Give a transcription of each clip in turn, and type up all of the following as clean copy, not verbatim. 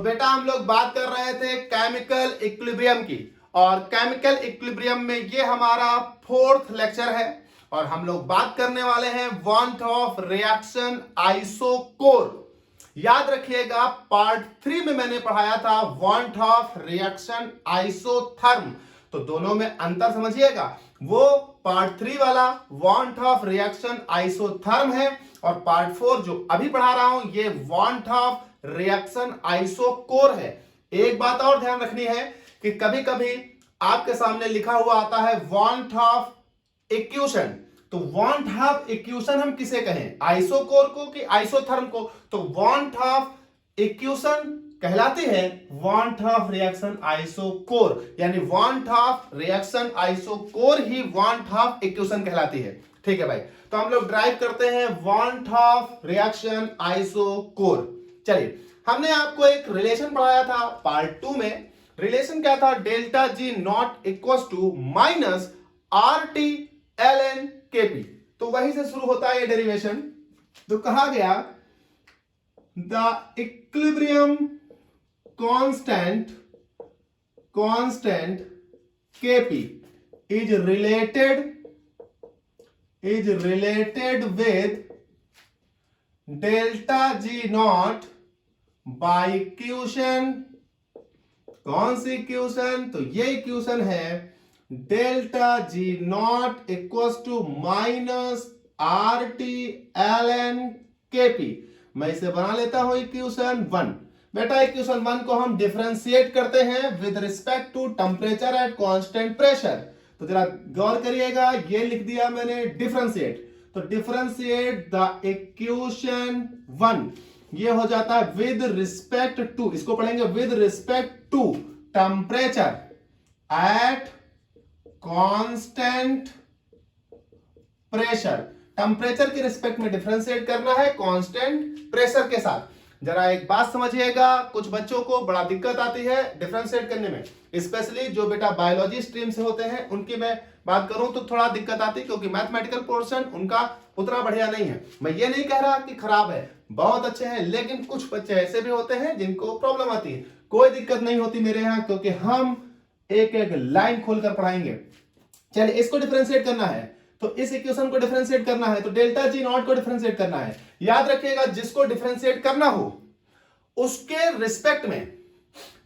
बेटा हम लोग बात कर रहे थे केमिकल इक्विलिब्रियम की, और केमिकल इक्विलिब्रियम में ये हमारा 4th लेक्चर है और हम लोग बात करने वाले हैं वांट ऑफ रिएक्शन आइसोकोर। याद रखिएगा पार्ट 3 में मैंने पढ़ाया था वांट ऑफ रिएक्शन आइसोथर्म, तो दोनों में अंतर समझिएगा। वो पार्ट 3 वाला वांट ऑफ रिएक्शन आइसोथर्म है और पार्ट 4 जो अभी पढ़ा रहा हूं ये वांट ऑफ रिएक्शन आइसोकोर है। एक बात और ध्यान रखनी है कि कभी कभी आपके सामने लिखा हुआ आता है वांट ऑफ इक्वेशन, तो वांट ऑफ इक्वेशन हम किसे कहें, आइसोकोर को कि आइसोथर्म को? तो वांट ऑफ इक्वेशन कहलाती है वांट ऑफ रिएक्शन आइसोकोर, यानी want of reaction isochore he want Hoff equation कहलाती है। ठीक है भाई, तो हम लोग ड्राइव करते हैं वांट ऑफ रिएक्शन आइसोकोर। चलिए, हमने आपको एक रिलेशन पढ़ाया था पार्ट 2 में। रिलेशन क्या था? Delta G naught equal to minus R T L N K P. तो वहीं से शुरू होता है ये डेरिवेशन। तो कहा गया the equilibrium constant Kp is related with delta G naught by equation. कौन सी इक्वेशन? तो ये इक्वेशन है delta G naught equal to minus R T L N K P. मैं इसे बना लेता हूं इक्वेशन 1। बेटा इक्वेशन 1 को हम डिफरेंशिएट करते हैं with respect to temperature at constant pressure. तो जरा गौर करिएगा, ये लिख दिया मैंने डिफरेंशिएट। तो डिफरेंशिएट द इक्वेशन 1, ये हो जाता है विद रिस्पेक्ट टू, इसको पढ़ेंगे with respect to temperature at constant pressure. Temperature के रिस्पेक्ट में डिफरेंशिएट करना है कांस्टेंट प्रेशर के साथ। जरा एक बात समझिएगा, कुछ बच्चों को बड़ा दिक्कत आती है डिफरेंशिएट करने में, स्पेशली जो बेटा बायोलॉजी स्ट्रीम से होते हैं उनकी मैं बात करूं तो थोड़ा दिक्कत आती है, क्योंकि मैथमेटिकल पोर्शन उनका उतना बढ़िया नहीं है। मैं ये नहीं कह रहा कि खराब है, बहुत अच्छे हैं, लेकिन कुछ बच्चे ऐसे भी होते हैं जिनको प्रॉब्लम आती है। कोई दिक्कत नहीं होती मेरे यहाँ, क्योंकि हम एक एक लाइन खोलकर पढ़ाएंगे। चलिए, इसको डिफरेंशिएट करना है तो इस इक्वेशन को डिफरेंशिएट करना है, तो डेल्टा जी नॉट को डिफरेंशिएट करना है। याद रखिएगा, जिसको डिफरेंशिएट करना हो उसके रिस्पेक्ट में,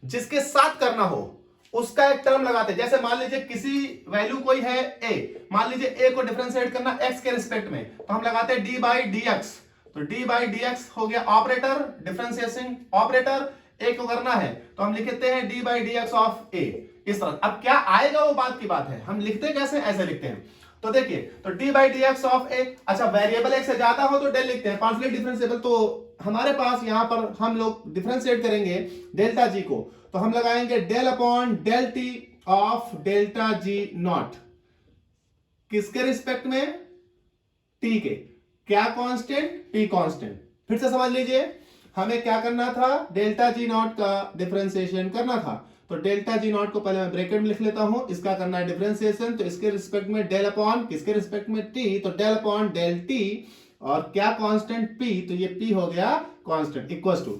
जिसके साथ करना हो उसका एक टर्म लगाते हैं। जैसे मान लीजिए किसी वैल्यू कोई है a, मान लीजिए a को डिफरेंशिएट करना x के रिस्पेक्ट में, तो हम लगाते हैं d बाई डी एक्स। तो d बाई डी एक्स हो गया ऑपरेटर, डिफरेंशिएशन ऑपरेटर। a को करना है तो हम लिखते हैं d by D X of a, इस तरह। अब क्या आएगा वो बात की बात है, हम लिखते कैसे, ऐसे लिखते हैं। तो देखिए, तो d by D X of a, अच्छा वेरिएबल एक से ज्यादा हो तो डेल लिखते हैं, पार्शियली डिफरेंशिएबल। तो हमारे पास यहां पर हम लोग डिफरेंशिएट करेंगे डेल्टा जी को, तो हम लगाएंगे del upon del T of delta G naught. किसके रिस्पेक्ट में? टी के। क्या कांस्टेंट? P constant. फिर से समझ लीजिए, हमें क्या करना था, डेल्टा जी नॉट का डिफरेंशिएशन करना था। तो डेल्टा जी नॉट को पहले मैं ब्रैकेट में लिख लेता हूं, इसका करना है डिफरेंशिएशन। तो इसके रिस्पेक्ट में डेल अपॉन, किसके रिस्पेक्ट में? टी, तो डेल अपॉन डेल टी, और क्या कांस्टेंट? पी, तो ये पी हो गया कांस्टेंट इक्वल टू।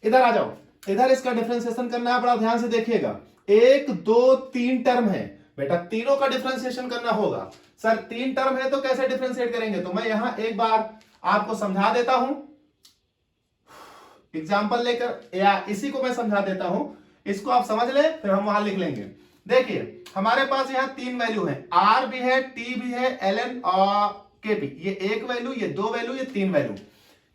इधर आ जाओ, इधर इसका डिफरेंशिएशन करना है, बड़ा ध्यान से देखिएगा। 1 2 3 टर्म है बेटा, तीनों का डिफरेंशिएशन करना होगा। सर 3 टर्म है तो कैसे डिफरेंशिएट करेंगे? तो मैं यहां एक बार आपको समझा देता हूं एग्जांपल लेकर, या इसी को मैं समझा देता हूं, इसको आप समझ ले, फिर हम वहां लिख लेंगे। देखिए, हमारे पास यहां 3 वैल्यू है, आर भी है, टी भी है, एल एन और के पी। ये 1 वैल्यू, ये 2 वैल्यू, ये 3 वैल्यू।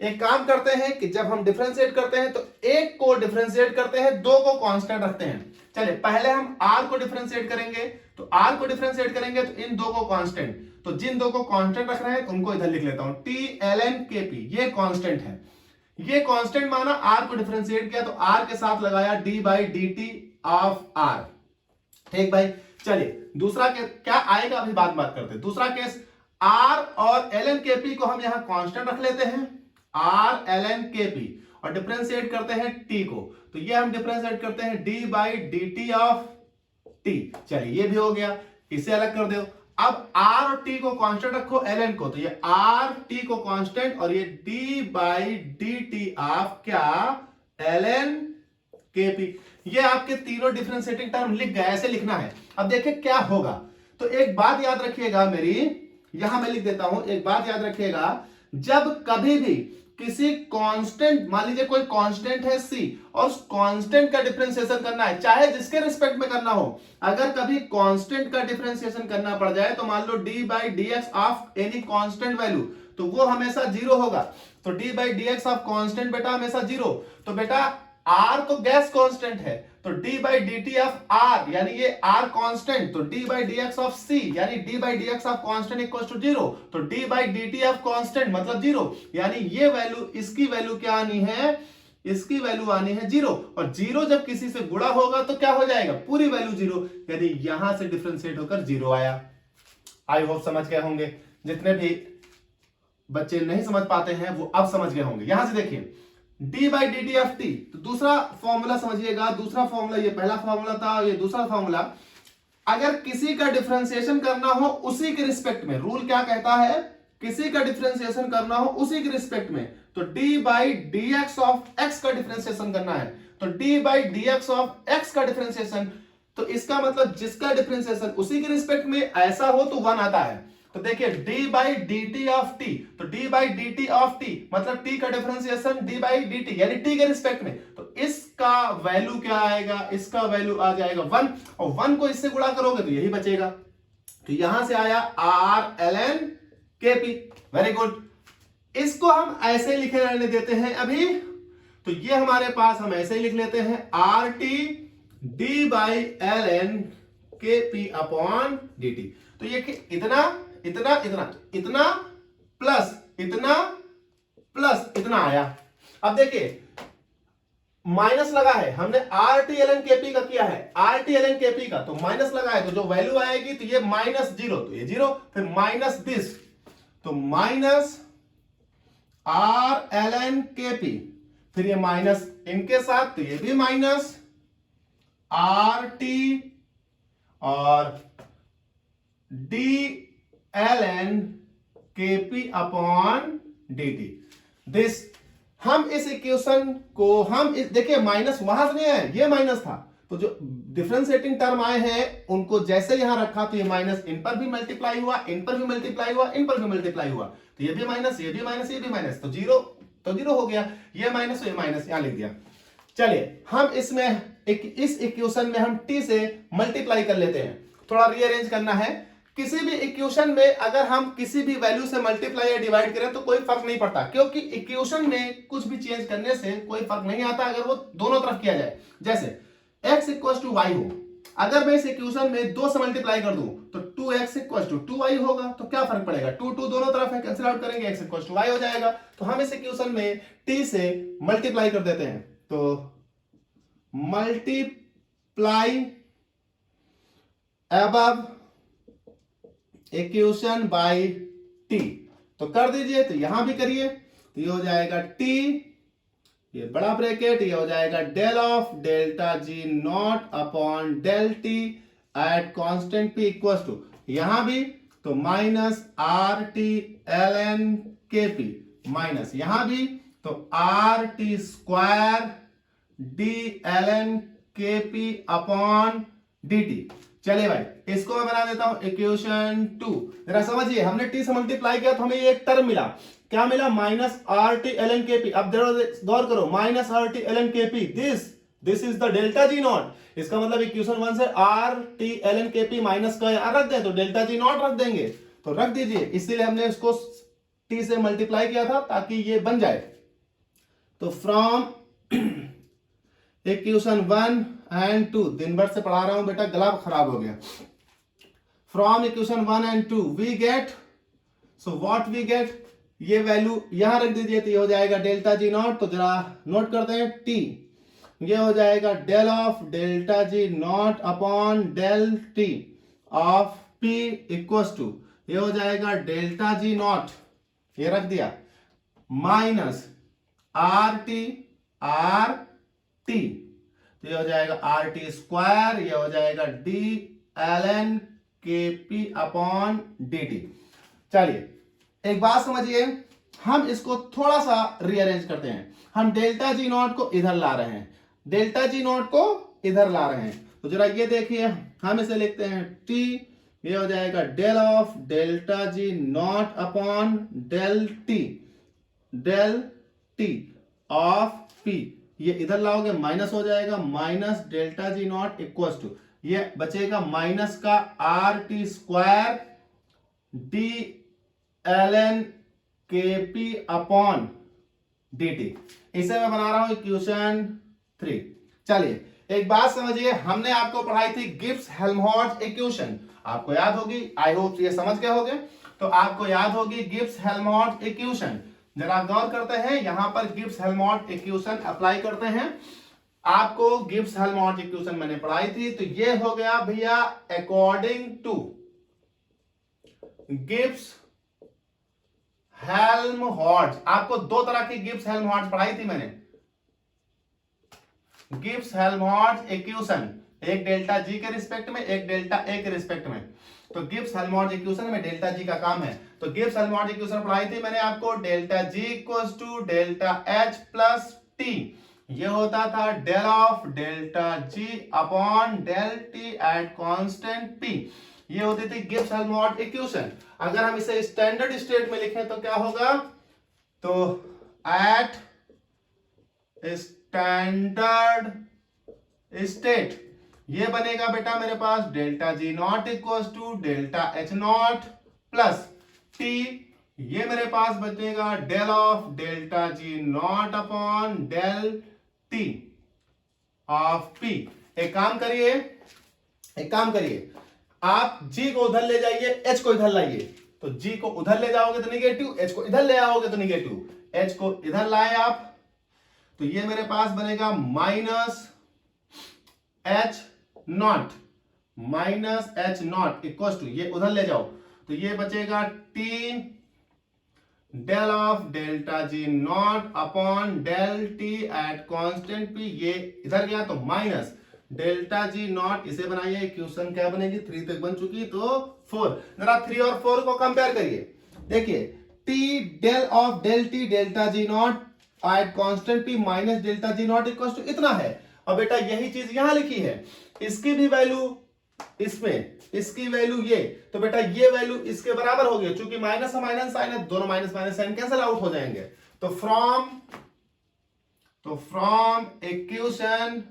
एक काम करते हैं कि जब हम डिफरेंशिएट करते हैं तो 1 को डिफरेंशिएट करते हैं, 2 को कांस्टेंट रखते हैं। चलिए, पहले हम r को डिफरेंशिएट करेंगे, तो r को डिफरेंशिएट करेंगे तो इन 2 को कांस्टेंट, तो जिन 2 को कांस्टेंट रख रहे हैं उनको इधर लिख लेता हूं, T L N K P. ये कांस्टेंट है, ये कांस्टेंट माना, r को डिफरेंशिएट किया तो r के साथ लगाया d by D T of r। ठीक भाई, चलिए दूसरा क्या आएगा, अभी बात करते हैं। दूसरा केस, r और ln kp को हम यहां कांस्टेंट रख लेते हैं, r ln kp, और डिफरेंशिएट करते हैं t को, तो ये हम डिफरेंशिएट करते हैं d by D T of t। चलिए, ये भी हो गया, इसे अलग कर दो। अब r और t को कांस्टेंट रखो, ln को, तो ये r t को कांस्टेंट, और ये d by D T of क्या, ln Kp। ये आपके तीनों डिफरेंशिएटिंग टर्म लिख गए, ऐसे लिखना है। अब देखिए क्या होगा। तो एक बात याद रखिएगा मेरी, यहां मैं लिख देता हूं, एक बात याद रखिएगा, जब कभी भी किसी कांस्टेंट, मान लीजिए कोई कांस्टेंट है c और उस कांस्टेंट का डिफरेंशिएशन करना है, चाहे जिसके रिस्पेक्ट में करना हो, अगर कभी कांस्टेंट का डिफरेंशिएशन करना पड़ जाए तो मान लो d by D X of any constant value, तो वो हमेशा जीरो होगा। तो d by D X of constant बेटा हमेशा जीरो। तो बेटा r तो गैस कांस्टेंट है, तो d by D T of r यानी ये r कांस्टेंट, तो d by D X of c यानी d by D X of constant equal to zero, तो d by D T of constant मतलब जीरो, यानी ये वैल्यू, इसकी वैल्यू क्या आनी है, इसकी वैल्यू आनी है जीरो। और जीरो जब किसी से गुणा होगा तो क्या हो जाएगा, पूरी वैल्यू जीरो, यानी यहां से डिफरेंशिएट होकर जीरो आया। आई होप समझ गए होंगे। जितने भी बच्चे नहीं समझ पाते हैं वो अब समझ गए होंगे। यहां से देखिए d by D T of T, तो दूसरा फॉर्मूला समझिएगा, दूसरा फॉर्मूला, ये पहला फॉर्मूला था, ये दूसरा फॉर्मूला। अगर किसी का डिफरेंशिएशन करना हो उसी के रिस्पेक्ट में, रूल क्या कहता है, किसी का डिफरेंशिएशन करना हो उसी के रिस्पेक्ट में, तो d by D X of x का डिफरेंशिएशन करना है, तो d by D X of x का डिफरेंशिएशन, तो इसका मतलब जिसका डिफरेंशिएशन उसी के रिस्पेक्ट में ऐसा हो तो 1 आता है। तो देखिए d by D T of T, तो d by D T of T मतलब t का differentiation d by D T यानी t के रिस्पेक्ट में, तो इसका वैल्यू क्या आएगा, इसका वैल्यू आ जाएगा 1, और 1 को इससे गुणा करोगे तो यही बचेगा। तो यहां से आया r ln kp। Very good. इसको हम ऐसे लिखे रहने देते हैं अभी, तो ये हमारे पास हम ऐसे ही लिख लेते हैं RT d by ln kp upon dt। तो ये कि इतना इतना इतना इतना प्लस इतना प्लस इतना आया। अब देखिए माइनस लगा है, हमने RT ln kp का किया है, RT ln kp का, तो माइनस लगा है, तो जो वैल्यू आएगी तो ये माइनस जीरो, तो ये जीरो, फिर माइनस दिस, तो माइनस R ln kp, फिर ये माइनस इनके साथ, तो ये भी माइनस RT और d ln kp upon dt। This, हम इस इक्वेशन को, हम देखिए माइनस वहां से नहीं आया, ये माइनस था, तो जो डिफरेंशिएटिंग टर्म आए हैं उनको जैसे यहां रखा तो ये माइनस इन पर भी मल्टीप्लाई हुआ, इन पर भी मल्टीप्लाई हुआ, इन पर भी मल्टीप्लाई हुआ, तो ये भी माइनस, ये भी माइनस, ये भी माइनस, तो जीरो, तो जीरो हो गया, ये माइनस, ये माइनस, यहां लिख दिया। चलिए हम इसमें इस इक्वेशन में हम t से मल्टीप्लाई कर लेते हैं, थोड़ा रीअरेंज करना है। किसी भी इक्वेशन में अगर हम किसी भी वैल्यू से मल्टीप्लाई या डिवाइड करें तो कोई फर्क नहीं पड़ता, क्योंकि इक्वेशन में कुछ भी चेंज करने से कोई फर्क नहीं आता अगर वो दोनों तरफ किया जाए। जैसे x इक्वल टू वाई हो, अगर मैं इस इक्वेशन में 2 से मल्टीप्लाई कर दूं तो 2x इक्वल टू 2y होगा, तो क्या फर्क पड़ेगा, 2 2 दोनों तरफ है, कैंसिल आउट करेंगे, x इक्वल टू y हो जाएगा। तो हम इस इक्वेशन में t से मल्टीप्लाई कर देते हैं, तो multiply above equation by t, तो कर दीजिए, तो यहां भी करिए, तो ये हो जाएगा t, ये बड़ा ब्रैकेट, ये हो जाएगा del of delta G naught upon del T at constant p equal to, यहां भी तो minus R T L N K P, minus यहां भी तो R T square D L N K P upon D T. चलिए भाई इसको मैं बना देता हूं इक्वेशन 2। जरा समझिए, हमने t से मल्टीप्लाई किया तो हमें ये एक टर्म मिला, क्या मिला, minus R T L N K P. अब गौर करो, minus R T L N K P, this is the delta G naught, इसका मतलब इक्वेशन 1 से R T L N K P minus का यहां रख दें तो डेल्टा जी नॉट रख देंगे, तो रख दीजिए, इसीलिए हमने इसको t से मल्टीप्लाई किया था ताकि ये बन जाए। तो फ्रॉम इक्वेशन 1 एंड 2, दिन भर से पढ़ा रहा हूं बेटा, गला खराब हो गया। From equation 1 and 2 we get, so what we get, ये वैल्यू यहां रख दीजिए, तो ये हो जाएगा डेल्टा जी नॉट, तो जरा नोट करते हैं t, ये हो जाएगा del of delta G naught upon del T of p equals to, ये हो जाएगा डेल्टा जी नॉट, ये रख दिया, माइनस आर टी तो ये हो जाएगा आर टी स्क्वायर, ये हो जाएगा D L N K P upon D T. चलिए एक बात समझिए, हम इसको थोड़ा सा रीअरेंज करते हैं, हम डेल्टा जी नॉट को इधर ला रहे हैं, डेल्टा जी नॉट को इधर ला रहे हैं। तो जरा ये देखिए, हम इसे लिखते हैं टी, ये हो जाएगा del of delta G naught upon del T of P. ये इधर लाओगे माइनस हो जाएगा, minus delta G naught equal to, ये बचेगा माइनस का R T square D L N K P upon D T. इसे मैं बना रहा हूं इक्वेशन 3। चलिए एक बात समझिए, हमने आपको पढ़ाई थी गिब्स हेल्महोल्ट्ज इक्वेशन, आपको याद होगी, आई होप ये समझ गए होंगे। तो आपको याद होगी गिब्स हेल्महोल्ट्ज इक्वेशन। जरा गौर करते हैं, यहां पर गिब्स हेल्महोल्ट्ज इक्वेशन अप्लाई करते हैं। आपको गिब्स हेल्महोल्ट्ज इक्वेशन मैंने पढ़ाई थी, तो ये हो गया भैया अकॉर्डिंग टू गिब्स हेल्महोल्ट्ज। आपको दो तरह की गिब्स हेल्महोल्ट्ज पढ़ाई थी मैंने, गिब्स हेल्महोल्ट्ज इक्वेशन, एक डेल्टा जी के रिस्पेक्ट में, एक डेल्टा ए के रिस्पेक्ट में। तो गिब्स हेल्महोल्ट्ज इक्वेशन में डेल्टा जी का काम है। तो गिब्स हेल्महोल्ट्ज इक्वेशन पढ़ाई थी मैंने आपको, delta G equals to delta H plus T. ये होता था del of delta G upon del T at constant P. ये होती थी गिब्स हेल्महोल्ट्ज इक्वेशन। अगर हम इसे स्टैंडर्ड स्टेट में लिखें तो क्या होगा, तो एट स्टैंडर्ड स्टेट ये बनेगा बेटा मेरे पास delta G naught equal to delta H naught plus T. ये मेरे पास बचेगा del of delta G naught upon del T of P. एक काम करिए, आप g को उधर ले जाइए, h को इधर लाइए। तो g को उधर ले जाओगे तो निगेटिव, h को इधर ले आओगे तो निगेटिव। h को इधर लाए आप, तो ये मेरे पास बनेगा minus H naught equal to, ये उधर ले जाओ तो ये बचेगा t del of delta G naught upon del T at constant p। ये इधर गया तो माइनस डेल्टा जी नॉट, इसे बनाइए इक्वेशन क्या बनेगी, 3 तक बन चुकी तो 4। जरा 3 और 4 को कंपेयर करिए, देखिए T del of del T delta G naught at constant p minus delta G naught equal to इतना है। और बेटा यही चीज यहां लिखी है, इसकी भी वैल्यू इसमें, इसकी वैल्यू ये, तो बेटा ये वैल्यू इसके बराबर हो गई, क्योंकि माइनस माइनस साइन है, दोनों minus minus sign cancel out हो जाएंगे। तो from equation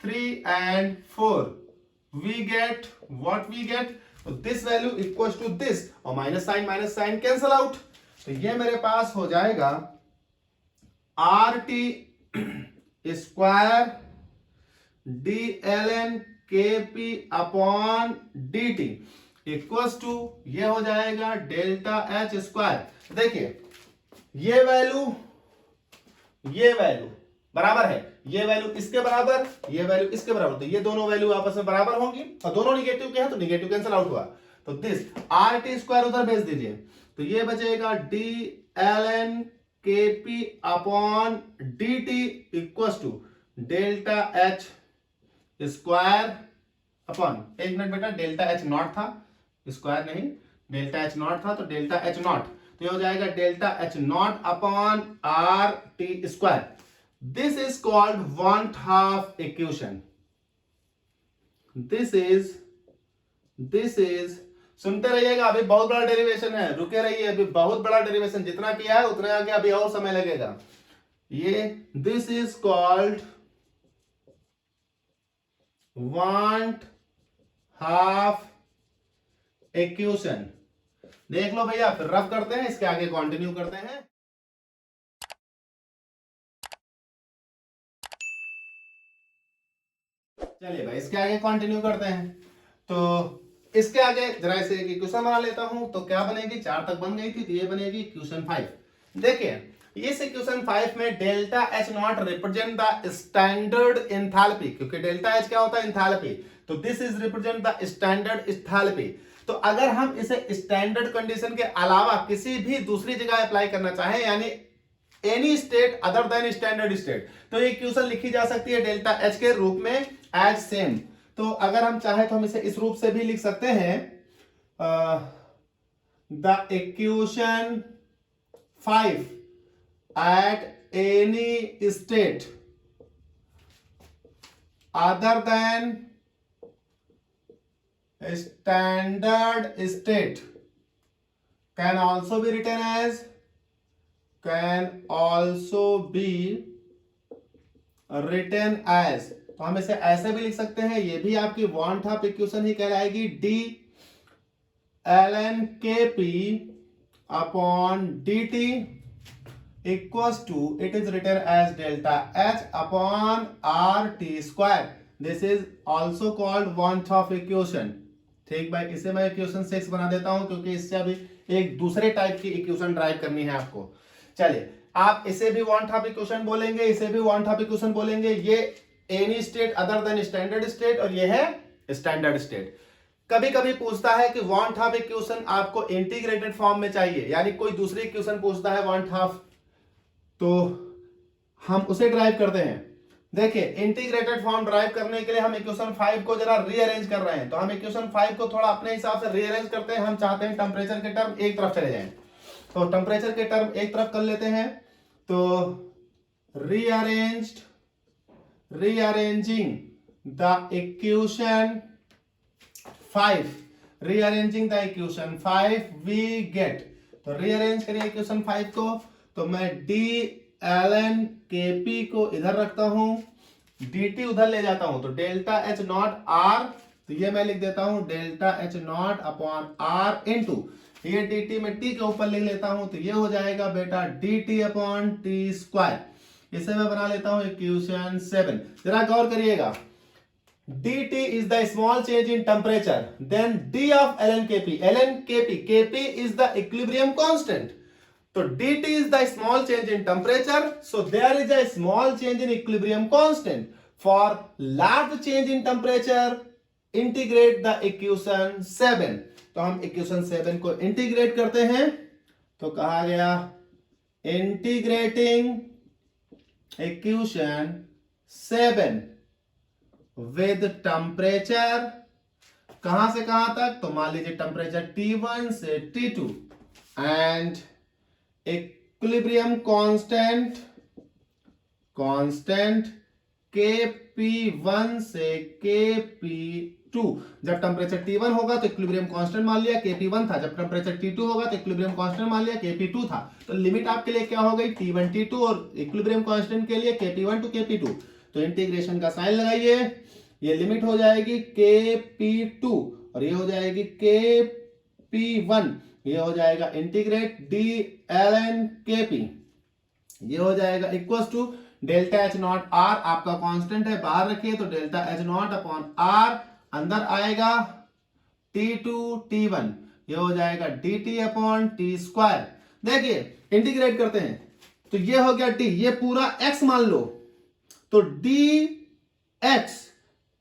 3 and 4 we get what we get, तो this value equals to this, और माइनस साइन कैंसिल आउट। तो ये मेरे पास हो जाएगा R T square D L N K P upon D T equals to, ये हो जाएगा डेल्टा एच स्क्वायर। देखिए ये वैल्यू बराबर है, ये वैल्यू इसके बराबर, ये वैल्यू इसके बराबर, तो ये दोनों वैल्यू आपस में बराबर होंगी, और दोनों निगेटिव के हैं तो निगेटिव कैंसिल आउट हुआ। तो दिस आर टी स्क्वायर उधर भेज दीजिए, तो ये बचेगा D L N K P upon D T equals to delta H square upon, एक मिनट बेटा, डेल्टा एच नॉट था, स्क्वायर नहीं, डेल्टा एच नॉट था, तो डेल्टा एच नॉट, तो ये हो जाएगा delta H naught upon R T square. This is called 1/2 equation. This is सुनते रहिएगा, अभी बहुत बड़ा डेरिवेशन है, रुके रहिए, अभी बहुत बड़ा डेरिवेशन, जितना किया है उतना आगे अभी और समय लगेगा। ये this is called 1/2 equation। देख लो भैया, फिर रफ करते हैं, इसके आगे कंटिन्यू करते हैं। चलिए भाई इसके आगे कंटिन्यू करते हैं। तो इसके आगे जरा इसे एक इक्वेशन बना लेता हूं, तो क्या बनेगी, 4 तक बन गई थी, तो ये बनेगी इक्वेशन 5। देखिए इस इक्वेशन 5 में delta H not represent the standard enthalpy, क्योंकि डेल्टा एच क्या होता है, एंथैल्पी, तो this is represent the standard enthalpy. तो अगर हम इसे स्टैंडर्ड कंडीशन के अलावा किसी भी दूसरी जगह अप्लाई करना चाहें, यानी any state other than standard state, तो ये इक्वेशन लिखी जा सकती है डेल्टा एच के रूप में एज सेम। तो अगर हम चाहे तो हम इसे इस रूप से भी लिख सकते हैं, the equation 5 at any state other than standard state can also be written as तो हम इसे ऐसे भी लिख सकते हैं, ये भी आपकी वन हाफ इक्वेशन ही कहलाएगी, D ln kp upon dt equals to, it is written as delta h upon rt square. This is also called one half equation. ठीक भाई, इसे मैं इक्वेशन 6 बना देता हूं क्योंकि इससे अभी एक दूसरे टाइप की इक्वेशन ड्राइव करनी है आपको। चलिए, आप इसे भी वन हाफ इक्वेशन बोलेंगे, इसे भी वन हाफ इक्वेशन बोलेंगे। ये any state other than standard state और ये है स्टैंडर्ड स्टेट। कभी कभी पूछता है कि वन हाफ इक्वेशन आपको इंटीग्रेटेड फॉर्म में चाहिए, यानी कोई दूसरी इक्वेशन पूछता है वन हाफ, तो हम उसे ड्राइव करते हैं। देखिए, इंटीग्रेटेड फॉर्म ड्राइव करने के लिए हम इक्वेशन 5 को जरा रीअरेंज कर रहे हैं, तो हम इक्वेशन 5 को थोड़ा अपने हिसाब से रीअरेंज करते हैं। हम चाहते हैं टेम्परेचर के टर्म एक तरफ चले जाएं, तो टेम्परेचर के टर्म एक तरफ कर लेते हैं। तो rearranging the equation 5, rearranging the equation 5 we get, तो रीअरेंज करिए इक्वेशन 5 को। तो मैं डी ln kp को इधर रखता हूं, dt उधर ले जाता हूं, तो डेल्टा एच नॉट आर, तो ये मैं लिख देता हूं delta H naught upon R into, ये dt में t के ऊपर लिख लेता हूं, तो ये हो जाएगा बेटा dt अपॉन टी स्क्वायर। इसे मैं बना लेता हूं इक्वेशन 7। जरा गौर करिएगा, dt is the small change in temperature, then d of ln kp is the equilibrium constant. तो dt is the small change in temperature, so there is a small change in equilibrium constant. For large change in temperature, integrate the equation 7. तो हम equation 7 को integrate करते हैं, तो कहा गया integrating equation 7 with temperature, कहां से कहां तक, तो मान लीजिए टेम्परेचर T1 से T2 and equilibrium constant Kp1 से Kp2। जब टेम्परेचर T1 होगा तो इक्विलिब्रियम कांस्टेंट मान लिया Kp1 था, जब टेम्परेचर T2 होगा तो इक्विलिब्रियम कांस्टेंट मान लिया Kp2 था। तो लिमिट आपके लिए क्या हो गई, T1 T2 और इक्विलिब्रियम कांस्टेंट के लिए Kp1 टू Kp2। तो इंटीग्रेशन का साइन लगाइए, ये लिमिट हो जाएगी Kp2 और ये हो जाएगी Kp1, ये हो जाएगा इंटीग्रेट डी ln kp, ये हो जाएगा equal to delta H naught R, आपका कांस्टेंट है बाहर रखिए, तो delta H naught upon R, अंदर आएगा T2 T1, ये हो जाएगा dt अपॉन टी स्क्वायर। देखिए इंटीग्रेट करते हैं, तो ये हो गया t, ये पूरा x मान लो, तो dx,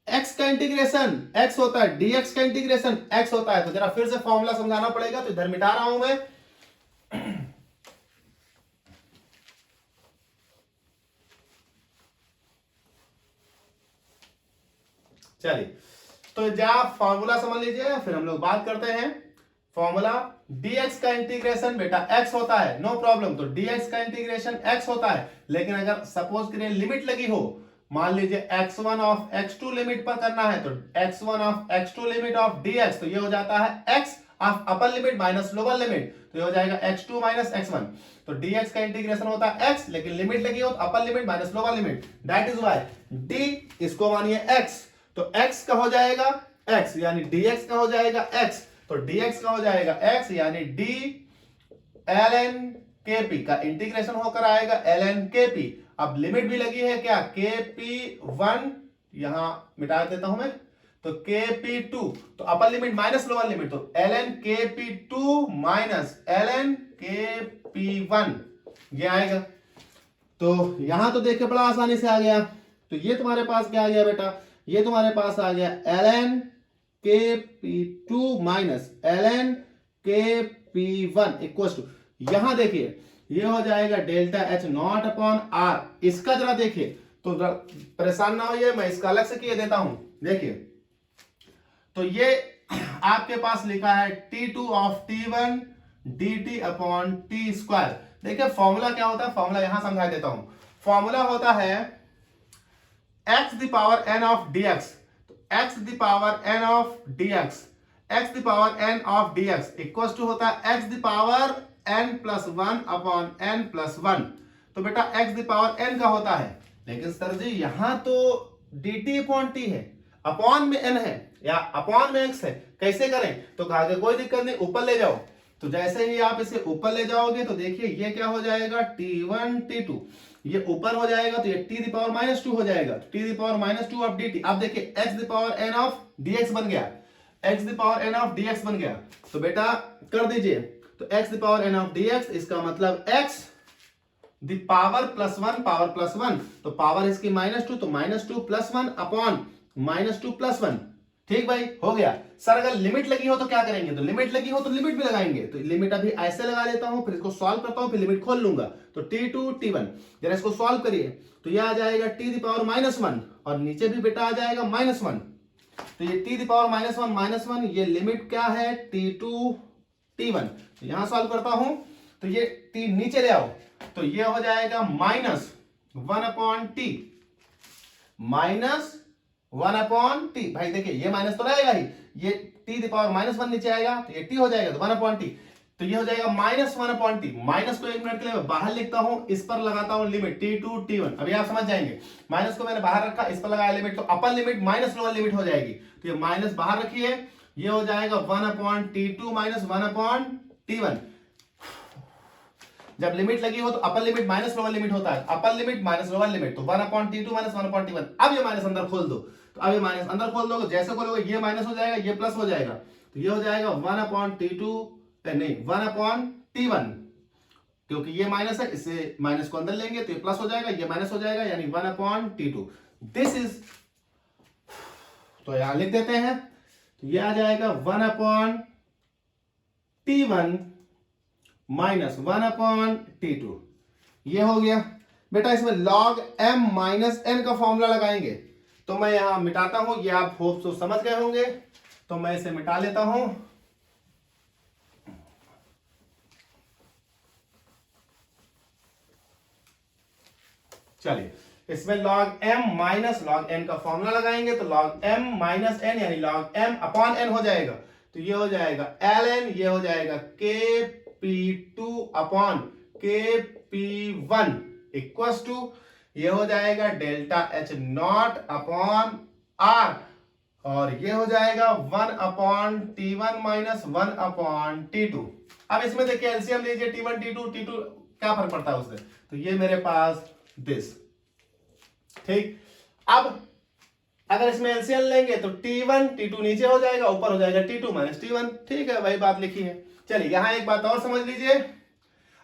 x का इंटीग्रेशन x होता है, dx का इंटीग्रेशन x होता है। तो जरा फिर से फॉर्मूला समझाना पड़ेगा, तो इधर मिटा रहा हूं मैं। चलिए, तो जरा फॉर्मूला समझ लीजिए, फिर हम लोग बात करते हैं। फॉर्मूला dx का इंटीग्रेशन बेटा x होता है, नो प्रॉब्लम, तो dx का इंटीग्रेशन x होता है, लेकिन अगर सपोज करिए लिमिट लगी हो, मान लीजिए x1 ऑफ x2 लिमिट पर करना है, तो x1 of x2 limit of dx, तो ये हो जाता है x of upper limit minus lower limit, तो ये हो जाएगा x2 माइनस x1। तो dx का इंटीग्रेशन होता है x, लेकिन लिमिट लगी हो तो upper limit minus lower limit, that is why d इसको मानिए x, तो x का हो जाएगा x, यानी dx का हो जाएगा x, तो dx का हो जाएगा x, यानी d ln kp का इंटीग्रेशन होकर आएगा ln kp। अब लिमिट भी लगी है क्या, Kp1 यहां मिटा देता हूं मैं, तो Kp2, तो upper limit minus lower limit, तो ln Kp2 minus ln Kp1 ये आएगा। तो यहां तो देखिए बड़ा आसानी से आ गया, तो ये तुम्हारे पास क्या आ गया बेटा, ये तुम्हारे पास आ गया ln Kp2 minus ln Kp1 equal to, यहां देखिए ये हो जाएगा delta H naught upon R. इसका जरा देखिए, तो परेशान ना होइए, मैं इसका अलग से किए देता हूं। देखिए, तो ये आपके पास लिखा है T2 of T1 dt upon T square. देखिए फॉर्मूला क्या होता है, फॉर्मूला यहां समझा देता हूं। फॉर्मूला होता है x the power n of dx, तो x the power n of dx, x the power n of dx equal to होता है x the power n plus 1 upon n plus 1। तो बेटा x द पावर n का होता है, लेकिन sir जी यहां तो dt अपॉन t है, अपॉन में n है या अपॉन में x है, कैसे करें? तो कहा कोई दिक्कत नहीं, ऊपर ले जाओ। तो जैसे ही आप इसे ऊपर ले जाओगे तो देखिए ये क्या हो जाएगा, t1 t2, ये ऊपर हो जाएगा तो ये t द पावर माइनस 2 हो जाएगा, t the power minus 2 of dt। अब देखिए x the power n of dx बन गया, x the power n of dx बन गया। तो बेटा कर दीजिए, तो x the power n of dx, इसका मतलब x the power plus 1, power plus 1, तो पावर इसकी माइनस 2, तो minus 2 plus 1 upon minus 2 plus 1। ठीक भाई, हो गया। सर अगर लिमिट लगी हो तो क्या करेंगे? तो लिमिट लगी हो तो लिमिट भी लगाएंगे। तो लिमिट अभी ऐसे लगा लेता हूं, फिर इसको सॉल्व करता हूं, फिर लिमिट खोल लूंगा। तो t2 t1, जरा इसको सॉल्व करिए, तो ये आ जाएगा t द पावर माइनस 1 और नीचे भी बेटा आ जाएगा माइनस 1। तो ये t द पावर माइनस 1, ये लिमिट क्या है, t2 t1। तो यहां सॉल्व करता हूं, तो ये t नीचे ले आओ, तो ये हो जाएगा minus 1 upon T, minus 1 upon T. भाई देखिए ये माइनस तो रहेगा ही, ये टी द पावर माइनस 1 नीचे आएगा तो ये टी हो जाएगा, तो 1 अपॉन टी, तो ये हो जाएगा माइनस 1 अपॉन टी। माइनस को एक मिनट के लिए मैं बाहर लिखता हूं, इस पर लगाता हूं लिमिट t2 t1। अभी आप समझ जाएंगे, माइनस को मैंने बाहर रखा, इस पर लगाया लिमिट, तो upper limit minus lower limit हो जाएगी। तो ये माइनस बाहर रखिए, ये हो जाएगा 1 upon t2 minus 1 upon t1। जब लिमिट लगी हो तो upper limit minus lower limit होता है, upper limit minus lower limit, तो 1 upon t2 minus 1 upon t1। अब ये माइनस अंदर खोल दो, तो अब ये माइनस अंदर खोल दोगे, जैसे खोलोगे ये माइनस हो जाएगा, ये प्लस हो जाएगा, तो ये हो जाएगा 1 अपॉन t2, नहीं 1 अपॉन t1, क्योंकि ये माइनस है, इससे माइनस को अंदर लेंगे तो ये प्लस हो जाएगा, ये माइनस हो जाएगा, यानी 1 अपॉन t2। दिस इज, तो यहां लिख देते हैं, तो ये आ जाएगा 1 upon t1 minus 1 upon t2। ये हो गया बेटा। इसमें log m माइनस n का फॉर्मूला लगाएंगे, तो मैं यहां मिटाता हूं, ये आप होप सो समझ गए होंगे, तो मैं इसे मिटा लेता हूं। चलिए, इसमें log m minus log n का फॉर्मूला लगाएंगे, तो log m माइनस n यानी log m अपॉन n हो जाएगा, तो ये हो जाएगा ln, ये हो जाएगा kp2 upon kp1 equals to, ये हो जाएगा delta h not upon r, और ये हो जाएगा 1 upon t1 minus 1 upon t2। अब इसमें देखिए एलसीएम लीजिए, t1 t2 क्या फर्क पड़ता है उससे, तो ये मेरे पास दिस। ठीक, अब अगर इसमें एलसीएम लेंगे तो t1 t2 नीचे हो जाएगा, ऊपर हो जाएगा t2 माइनस t1। ठीक है, वही बात लिखी है। चलिए यहां एक बात और समझ लीजिए,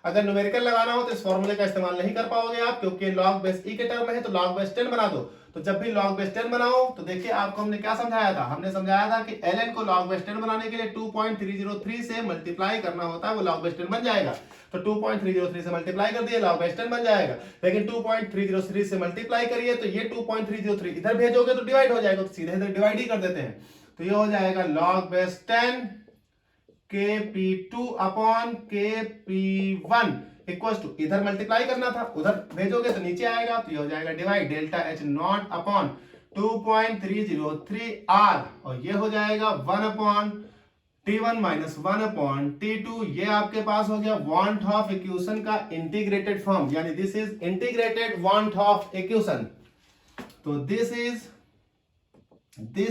अगर न्यूमेरिकल लगाना हो तो इस फॉर्मूले का इस्तेमाल नहीं कर पाओगे आप, क्योंकि log बेस e के टर्म में है, तो log बेस 10 बना दो। तो जब भी log बेस 10 बनाओ तो देखिए आपको हमने क्या समझाया था, हमने समझाया था कि ln को log बेस 10 बनाने के लिए 2.303 से मल्टीप्लाई करना होता है, वो log बेस 10 बन जाएगा। तो 2.303 से मल्टीप्लाई कर दिए, log बेस 10 बन जाएगा। लेकिन 2.303 से मल्टीप्लाई करिए तो ये 2.303 इधर भेजोगे तो डिवाइड हो जाएगा, तो सीधे इधर डिवाइड ही कर देते हैं। तो ये हो जाएगा log base 10 kp2 upon kp1 equals to, इधर मल्टीप्लाई करना था, उधर भेजोगे तो नीचे आएगा, तो ये हो जाएगा divide delta h not upon 2.303 r, और ये हो जाएगा 1 upon t1 minus 1 upon t2। ये आपके पास हो गया वांट ऑफ इक्वेशन का इंटीग्रेटेड फॉर्म, यानी this is integrated van't Hoff equation. तो this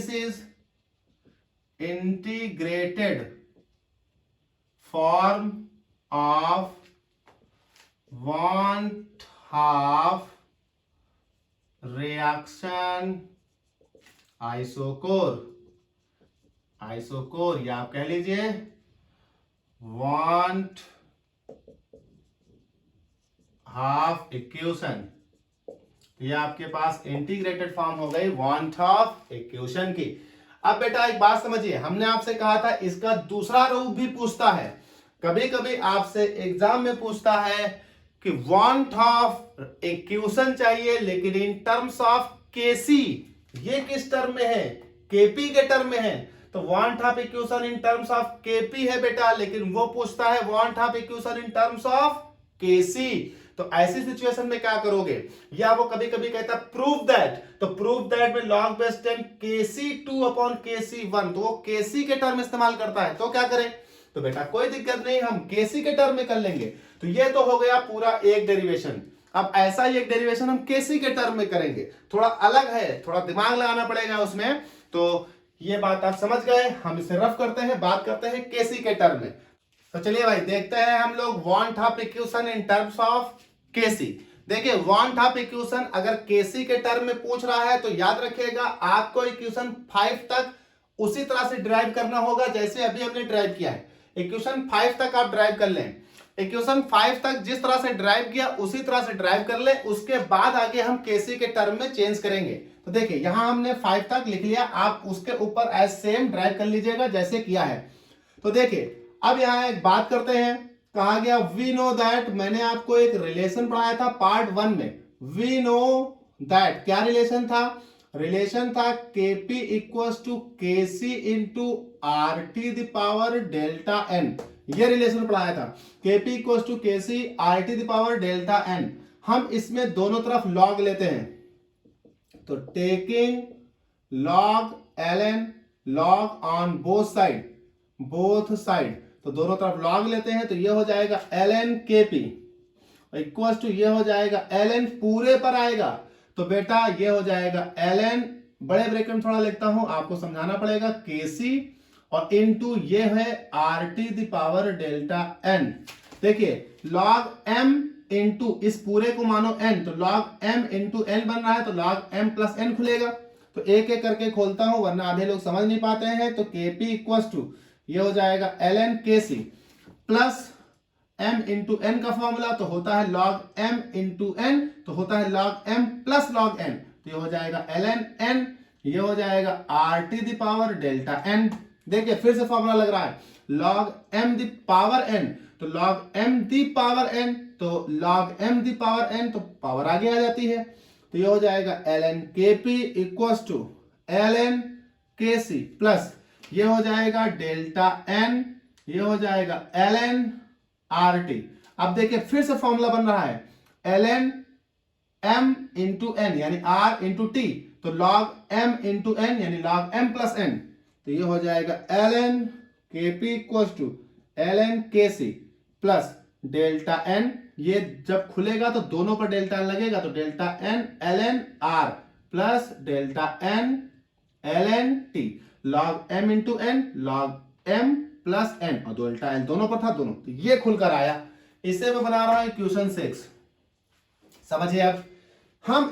is integrated form of want half reaction isochore या आप कह लीजिए want half इक्वेशन। ये आपके पास इंटीग्रेटेड फॉर्म हो गई want ऑफ इक्वेशन की। अब बेटा एक बात समझिए, हमने आपसे कहा था इसका दूसरा रूप भी पूछता है, कभी कभी आपसे एग्जाम में पूछता है कि वांट ऑफ इक्वेशन चाहिए लेकिन इन टर्म्स ऑफ केसी। ये किस टर्म में है, केपी के टर्म में है। तो van't Hoff equation in terms of KP है बेटा, लेकिन वो पूछता है van't Hoff equation in terms of KC. तो ऐसी सिचुएशन में क्या करोगे, या वो कभी कभी कहता प्रूव दैट, तो प्रूव दैट में log base 10 kc2 upon kc1, तो वो kc के टर्म इस्तेमाल करता है, तो क्या करें, तो बेटा कोई दिक्कत नहीं, हम kc के टर्म में कर लेंगे। तो ये तो हो गया पूरा एक डेरिवेशन। अब ऐसा ही एक डेरिवेशन हम kc के टर्म में करेंगे, थोड़ा अलग है, थोड़ा दिमाग लगाना पड़ेगा उसमें। तो ये बात आप समझ गए, हम इसे रफ करते हैं, बात करते हैं kc के टर्म में। तो चलिए भाई देखते हैं हम लोग one half equation in terms of kc। देखिए वन हाफ इक्वेशन अगर kc के टर्म में पूछ रहा है तो याद रखिएगा आपको इक्वेशन 5 तक उसी तरह से ड्राइव करना होगा जैसे अभी हमने ड्राइव किया है। इक्वेशन 5 तक आप ड्राइव कर लें, इक्वेशन 5 तक जिस तरह से ड्राइव किया उसी तरह से ड्राइव कर ले, उसके बाद आगे हम kc के टर्म में चेंज करेंगे। तो देखिए यहां हमने 5 तक लिख लिया, आप उसके ऊपर एज सेम ड्राइव कर लीजिएगा जैसे किया है। तो देखिए अब यहां एक बात करते हैं, कहा गया वी नो दैट, मैंने आपको एक रिलेशन पढ़ाया था पार्ट 1 में, वी नो दैट क्या रिलेशन था, रिलेशन था kp equals to kc into R T the power delta N, ये रिलेशन पढ़ाया था, kp equals to kc R T the power delta N. हम इसमें दोनों तरफ लॉग लेते हैं, तो taking log ln log on both side, तो दोनों तरफ लॉग लेते हैं, तो ये हो जाएगा ln kp इक्वल्स टू ये हो जाएगा ln पूरे पर आएगा, तो बेटा ये हो जाएगा ln, बड़े ब्रैकेट में थोड़ा लिखता हूं आपको समझाना पड़ेगा, kc और इनटू ये है rt the power delta n। देखिए log m इनटू इस पूरे को मानो n, तो log m इनटू n बन रहा है, तो log m प्लस n खुलेगा। तो एक एक करके खोलता हूं वरना आधे लोग समझ नहीं पाते हैं। तो kp इक्वल्स टू ये हो जाएगा ln kc plus m into n का फॉर्मूला, तो होता है log m इंटू n, तो होता है log m plus log n, तो ये हो जाएगा ln n, ये हो जाएगा rt the power delta n। देखिए फिर से फॉर्मूला लग रहा है log m the power n, तो log m the power n, तो log m the power n, तो पावर आगे आ जाती है, तो ये हो जाएगा ln kp equals to ln kc plus ये हो जाएगा डेल्टा n, ये हो जाएगा ln rt। अब देखिए फिर से फॉर्मूला बन रहा है ln m इंटू n यानी r इंटू t, तो log m इंटू n यानी log m प्लस n, तो ये हो जाएगा ln kp equals to ln kc plus delta n, ये जब खुलेगा तो दोनों पर डेल्टा n लगेगा, तो delta n ln r plus delta n ln t, log m into n log m plus n, और डेल्टा n दोनों पर था दोनों, तो ये खुलकर आया। इसे मैं बना रहा हूं इक्वेशन 6, समझिए। अब हम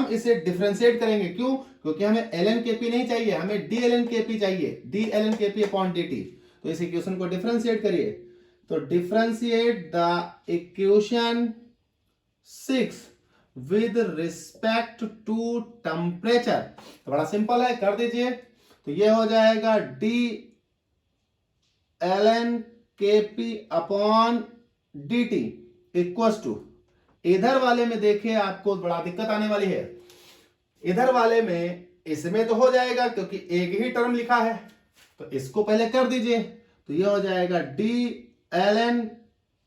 इसे डिफरेंशिएट करेंगे, क्यों, क्योंकि हमें ln kp नहीं चाहिए, हमें d ln kp चाहिए, d ln kp upon dt। तो इस इक्वेशन को डिफरेंशिएट करिए, तो differentiate the equation 6 with respect to temperature, तो बड़ा सिंपल है, कर दीजिए। तो ये हो जाएगा d ln kp upon dt equals to, इधर वाले में देखिए आपको बड़ा दिक्कत आने वाली है, इधर वाले में इसमें तो हो जाएगा क्योंकि एक ही टर्म लिखा है, तो इसको पहले कर दीजिए, तो ये हो जाएगा d ln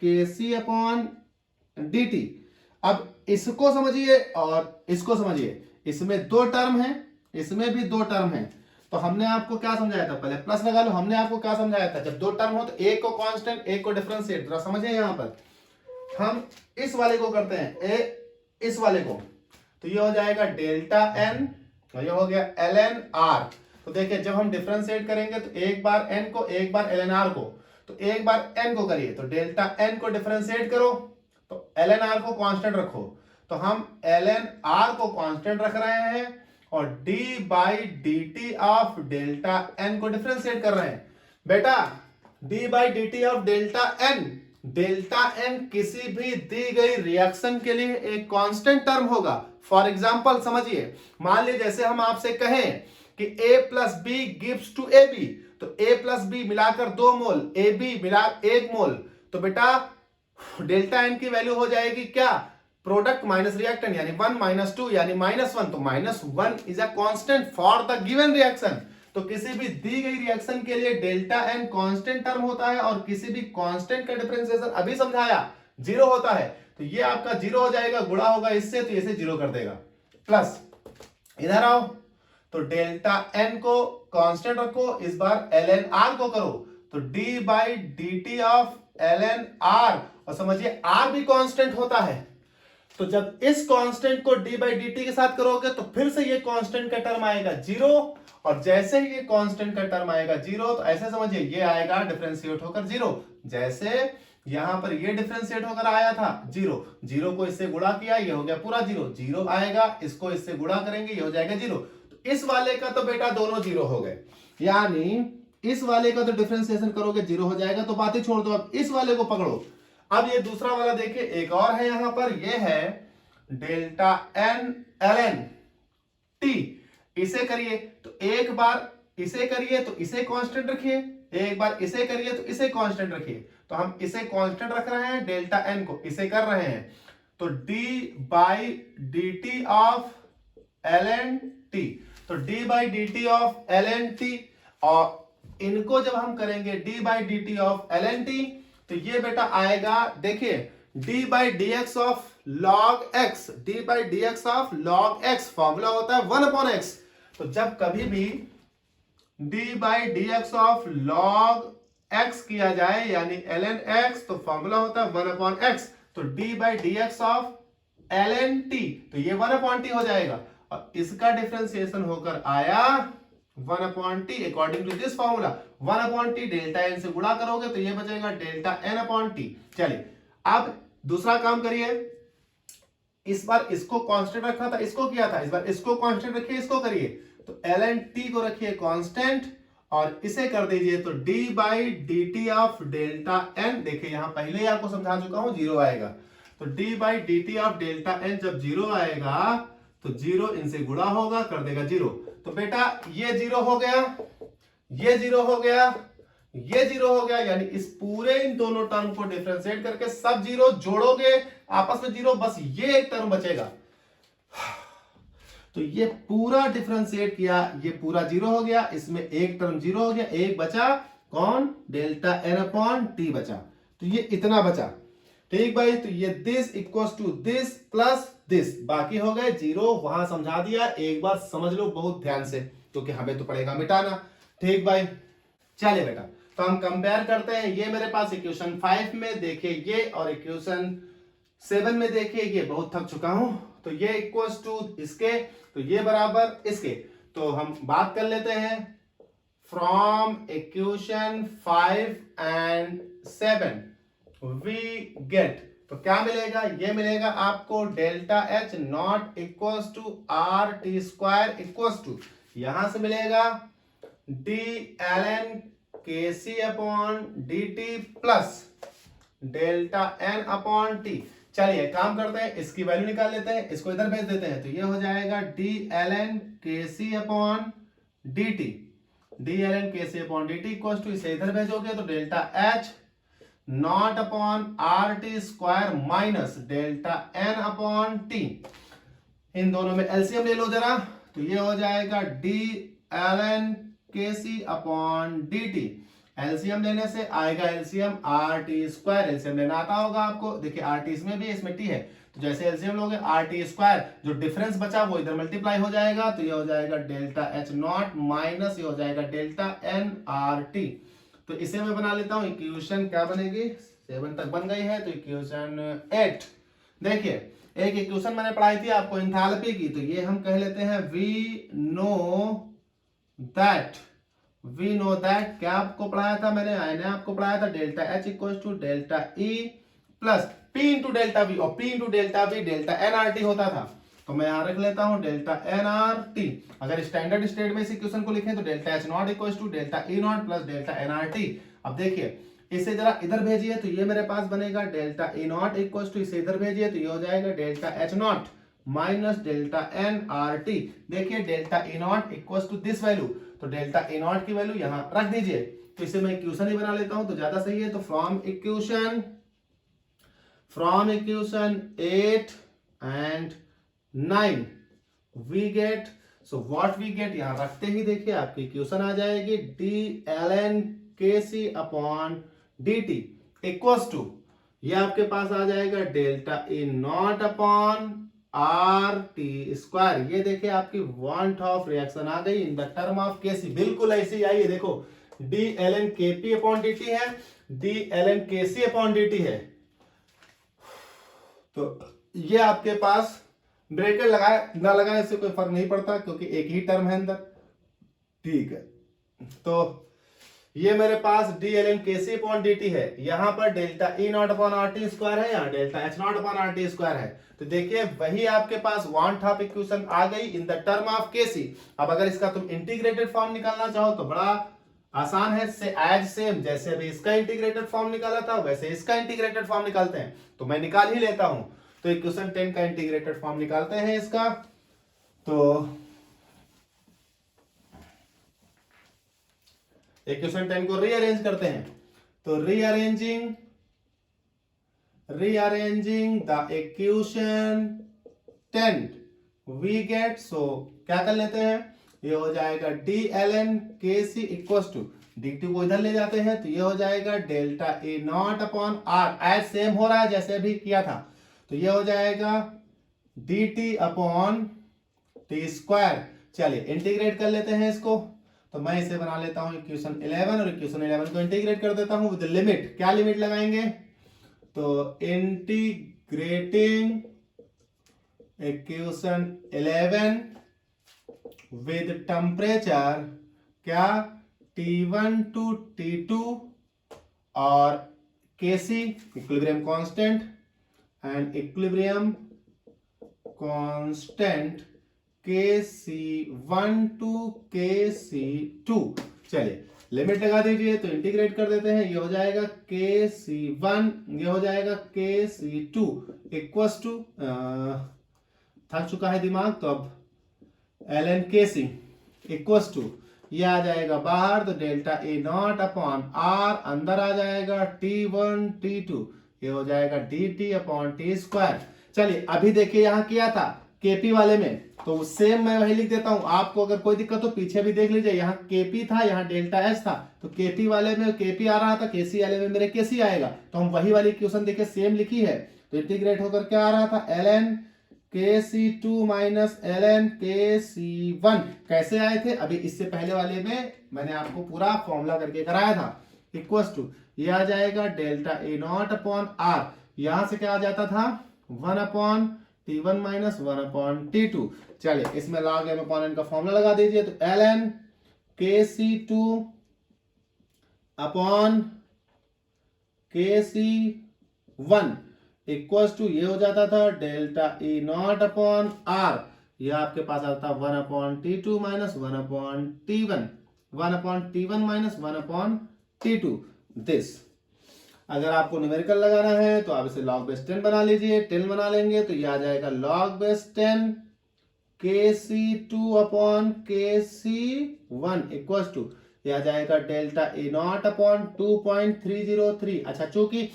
kc upon dt। अब इसको समझिए और इसको समझिए, इसमें दो टर्म है, इसमें भी दो टर्म है, तो हमने आपको क्या समझाया था, पहले प्लस लगा लो, हमने आपको क्या समझाया था, जब दो टर्म हो तो एक को कांस्टेंट एक को डिफरेंशिएट, जरा समझिए। यहां पर हम इस वाले को करते हैं इस वाले को, तो ये हो जाएगा डेल्टा n, तो ये हो गया ln r। तो देखिए जब हम डिफरेंशिएट करेंगे तो एक बार n को एक बार ln r को, तो एक बार n को करिए, तो डेल्टा n को डिफरेंशिएट करो, तो ln r को कांस्टेंट रखो, तो हम ln r को कांस्टेंट रख रहे हैं और d by dt of delta n को डिफरेंशिएट कर रहे हैं। बेटा d by dt of delta n किसी भी दी गई रिएक्शन के लिए एक कांस्टेंट टर्म होगा। फॉर एग्जांपल समझिए, मान लीजिए जैसे हम आपसे कहें कि a plus B gives two A B, तो a प्लस बी मिलाकर 2 मोल, ए बी मिला 1 मोल, तो बेटा डेल्टा n की वैल्यू हो जाएगी क्या, प्रोडक्ट माइनस रिएक्टेंट यानी 1 माइनस 2 यानी -1, तो -1 is a constant for the given reaction. तो किसी भी दी गई रिएक्शन के लिए डेल्टा n कांस्टेंट टर्म होता है, और किसी भी कांस्टेंट का डिफरेंशिएशन अभी समझाया जीरो होता है तो ये आपका जीरो हो जाएगा, गुणा होगा इससे तो इसे जीरो कर देगा। प्लस इधर आओ तो डेल्टा एन को कांस्टेंट रखो, इस बार एल एन आर को करो तो D by D T of L N R, और समझिए आर भी कांस्टेंट होता है तो जब इस कांस्टेंट को डी बाई डी टी के साथ करोगे तो फिर से ये कांस्टेंट का टर्म आएगा जीरो, और जैसे ही ये कांस्टेंट का टर्म आएगा जीरो तो ऐसे समझिए ये आएगा डिफरेंशिएट होकर जीरो, जैसे यहां पर ये डिफरेंशिएट होकर आया था जीरो, जीरो को इससे गुणा किया ये हो गया पूरा जीरो, जीरो आएगा इसको इससे गुणा करेंगे ये हो जाएगा जीरो। तो इस वाले का तो बेटा दोनों जीरो हो गए, यानी इस वाले का तो डिफरेंशिएशन करोगे जीरो हो जाएगा, तो बातें छोड़ दो, अब इस वाले को पकड़ो। अब ये दूसरा वाला देखिए एक और है यहां पर, ये है delta N L N T, इसे करिए तो एक बार इसे करिए तो इसे कांस्टेंट रखिए, एक बार इसे करिए तो इसे कांस्टेंट रखिए, तो हम इसे कांस्टेंट रख रहे हैं डेल्टा एन को, इसे कर रहे हैं तो D by D T of L N T, तो D by D T of L N T, और इनको जब हम करेंगे D by D T of L N T तो ये बेटा आएगा, देखिए D by D X of log X, D by D X of log X formula होता है 1/x, तो जब कभी भी D by D X of log X किया जाए यानी ln x तो फॉर्मूला होता है 1/x, तो D by D X of ln t तो ये 1/t हो जाएगा, और इसका डिफरेंशिएशन होकर आया 1/t according to this formula, 1/t delta n से गुणा करोगे तो ये बचेगा डेल्टा n/t। चलिए अब दूसरा काम करिए, इस बार इसको कांस्टेंट रखा था, इसको किया था, इस बार इसको कांस्टेंट रखिए, इसको करिए तो ln t को रखिए कांस्टेंट और इसे कर दीजिए तो d by D T of delta n, देखिए यहां पहले ही आपको समझा चुका हूं जीरो आएगा, तो d by D T of delta n जब जीरो आएगा तो जीरो इनसे गुणा होगा कर देगा जीरो, तो बेटा ये जीरो हो गया, ये जीरो हो गया, ये जीरो हो गया, यानी इस पूरे इन दोनों टर्म को डिफरेंशिएट करके सब जीरो जोड़ोगे आपस में जीरो, बस ये एक टर्म बचेगा, तो ये पूरा डिफरेंशिएट किया ये पूरा जीरो हो गया, इसमें एक टर्म जीरो हो गया, एक बचा कौन डेल्टा एन अपॉन टी बचा, तो ये इतना बचा, ठीक भाई, तो ये this equals to this plus this, बाकी हो गए जीरो, वहां समझा दिया, एक बार समझ लो बहुत ध्यान से क्योंकि हमें तो पड़ेगा मिटाना, ठीक भाई। चलिए बेटा तो हम कंपेयर करते हैं, ये मेरे पास इक्वेशन 5 में देखिए ये, और इक्वेशन 7 में देखिए ये, बहुत थक चुका हूं, तो ये इक्वल्स टू इसके तो ये बराबर इसके, तो हम बात कर लेते हैं from equation 5 and 7 we get, तो क्या मिलेगा, ये मिलेगा आपको delta H naught equals to R T square equals to, यहां से मिलेगा D L N K C upon D T plus delta N upon T. चलिए काम करते हैं, इसकी वैल्यू निकाल लेते हैं, इसको इधर भेज देते हैं, तो ये हो जाएगा D L N K C upon D T, D L N K C upon D T equals to, इसे इधर भेजोगे तो delta H naught upon R T square minus delta N upon T, इन दोनों में एलसीएम ले लो जरा, तो ये हो जाएगा D L N K C upon D T, LCM लेने से आएगा LCM are T square, LCM लेना आता होगा आपको, देखिए आर टी इसमें भी इसमें टी है, तो जैसे एलसीएम लोगे आर टी स्क्वायर, जो डिफरेंस बचा वो इधर मल्टीप्लाई हो जाएगा, तो ये हो जाएगा डेल्टा एच नॉट माइनस ये हो जाएगा डेल्टा एन आर टी, तो इसे मैं बना लेता हूं इक्वेशन, क्या बनेगी 7 तक बन गई है, तो इक्वेशन 8, देखिए एक इक्वेशन मैंने पढ़ाई थी आपको एंथैल्पी की, तो ये हम कह लेते हैं वी नो दैट क्या आपको पढ़ाया था मैंने आपको पढ़ाया था delta H equals to delta E plus P into delta V, और P into delta V delta N R T होता था, तो मैं यहां रख लेता हूं डेल्टा एन आर टी, अगर स्टैंडर्ड स्टेट में इस इक्वेशन को लिखें तो delta H naught equals to delta E naught plus delta N R T. अब देखिए इसे जरा इधर भेजिए तो ये मेरे पास बनेगा delta E naught equals to, इसे इधर भेजिए तो ये हो जाएगा delta H naught minus delta N R T, देखिए delta E naught equals to this value, तो डेल्टा ए नॉट की वैल्यू यहां रख दीजिए, तो इसे मैं इक्वेशन ही बना लेता हूं तो ज्यादा सही है, तो from equation 8 and 9 we get, so what we get यहां रखते ही देखिए आपकी इक्वेशन आ जाएगी, D L N K C upon D T equals to, ये आपके पास आ जाएगा delta A naught upon R T square. ये देखिए आपकी वांट ऑफ रिएक्शन आ गई in the term of K C. बिल्कुल ऐसे ही आई है, देखो D L N K P upon D T है, D L N K C upon D T है। तो ये आपके पास ब्रैकेट लगाए ना लगाए इससे कोई फर्क नहीं पड़ता, क्योंकि एक ही टर्म है अंदर। ठीक है, तो ये मेरे पास D L N K C upon D T है, यहां पर delta E not upon R T square है, यहाँ delta H naught upon R T square है। तो देखिए वही आपके पास वांट ऑफ इक्वेशन आ गई इन द टर्म ऑफ केसी। अब अगर इसका तुम इंटीग्रेटेड फॉर्म निकालना चाहो तो बड़ा आसान है, से एज सेम जैसे अभी इसका इंटीग्रेटेड फॉर्म निकाला था वैसे इसका इंटीग्रेटेड फॉर्म निकालते हैं। तो मैं निकाल ही लेता हूं। तो इक्वेशन 10 का इंटीग्रेटेड फॉर्म निकालते हैं इसका। तो इक्वेशन 10 को रीअरेंज करते हैं। तो rearranging the equation 10 we get, so क्या कर लेते हैं, ये हो जाएगा D L N K C equal to D T को इधर ले जाते हैं, तो ये हो जाएगा delta A naught upon R, as same हो रहा है जैसे अभी किया था। तो ये हो जाएगा D T upon T square. चलिए इंटीग्रेट कर लेते हैं इसको। तो मैं इसे बना लेता हूं इक्वेशन 11 और इक्वेशन 11 को इंटीग्रेट कर देता हूं विद लिमिट। क्या लिमिट लगाएंगे, तो इंटीग्रेटिंग इक्वेशन 11 विद टेम्परेचर क्या T1 टू T2 और Kc equilibrium constant and equilibrium constant Kc1 to Kc2। चलिए लिमिट लगा दीजिए, तो इंटीग्रेट कर देते हैं। ये हो जाएगा Kc1, ये हो जाएगा Kc2 इक्वल्स टू, थक चुका है दिमाग, तो अब ln Kc इक्वल्स टू, ये आ जाएगा बाहर, तो delta A naught upon R, अंदर आ जाएगा T1 T2, ये हो जाएगा dt अपॉन टी स्क्वायर। चलिए अभी देखिए यहाँ किया था केपी वाले में, तो सेम मैं वही लिख देता हूं। आपको अगर कोई दिक्कत हो पीछे भी देख लीजिए, यहाँ केपी था, यहाँ डेल्टा एच था, तो केपी वाले में केपी आ रहा था, केसी वाले में मेरे केसी आएगा। तो हम वही वाली इक्वेशन देखिए सेम लिखी है, तो इंटीग्रेट होकर क्या आ रहा था, ln Kc2 minus ln Kc1। कैसे आए थे, अभी इससे पहले वाले में मैंने आपको पूरा फॉर्मूला करके कराया था। इक्वल्स टू ये आ जाएगा delta A naught upon R, यहां से क्या आ जाता था 1 upon T1 minus 1 upon T2। चलिए इसमें लॉग m अपॉन n का फॉर्मूला लगा दीजिए, तो ln Kc2 upon Kc1 equals to, ये हो जाता था delta A naught upon R, ये आपके पास आता 1 upon T2 minus 1 upon T1, 1 upon T1 minus 1 upon T2 this. अगर आपको न्यूमेरिकल लगाना है तो आप इसे log बेस 10 बना लीजिए, 10 बना लेंगे तो ये आ जाएगा log base 10 Kc2 upon Kc1 equals to, ये आ जाएगा डेल्टा ए नॉट अपॉन 2.303। अच्छा, चूंकि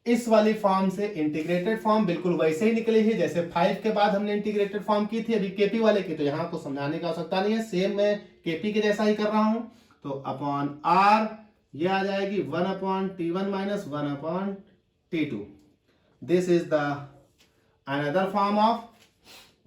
इस वाली फॉर्म से इंटीग्रेटेड फॉर्म बिल्कुल वैसे ही निकली है जैसे 5 के बाद हमने इंटीग्रेटेड फॉर्म की थी अभी केपी वाले की, तो यहां आपको समझाने की आवश्यकता नहीं है, सेम मैं केपी के जैसा ही कर रहा हूं। तो अपॉन आर ये आ जाएगी 1 upon T1 minus 1 upon T2। This is the another form of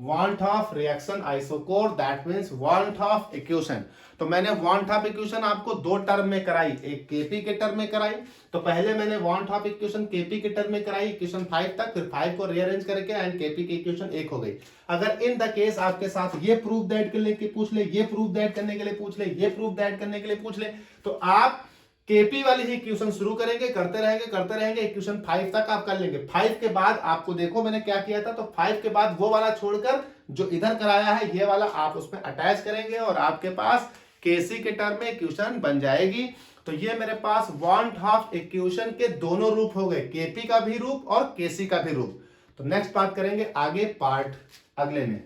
want of reaction isochore, that means want Hoff equation. तो मैंने वांट ऑफ इक्वेशन आपको दो टर्म में कराई, एक केपी के टर्म में कराई। तो पहले मैंने वांट ऑफ इक्वेशन केपी के टर्म में कराई इक्वेशन 5 तक, फिर 5 को रीअरेंज करके एंड केपी की इक्वेशन 1 हो गई। अगर इन द केस आपके साथ ये प्रूफ दैट करने के लिए पूछ ले, ये प्रूफ दैट करने के लिए पूछ ले, ये प्रूफ दैट करने के लिए पूछ ले, तो आप केपी वाली ही इक्वेशन शुरू करेंगे, करते रहेंगे इक्वेशन 5 तक आप कर लेंगे। 5 के बाद आपको देखो मैंने क्या किया था, तो 5 के बाद वो वाला छोड़कर जो इधर कराया है ये वाला आप उसमें अटैच करेंगे और आपके पास केसी के टर्म में इक्वेशन बन जाएगी। तो ये मेरे पास वांट ऑफ इक्वेशन के दोनों रूप हो गए, केपी का भी रूप और केसी का भी रूप। तो नेक्स्ट बात करेंगे आगे पार्ट अगले में।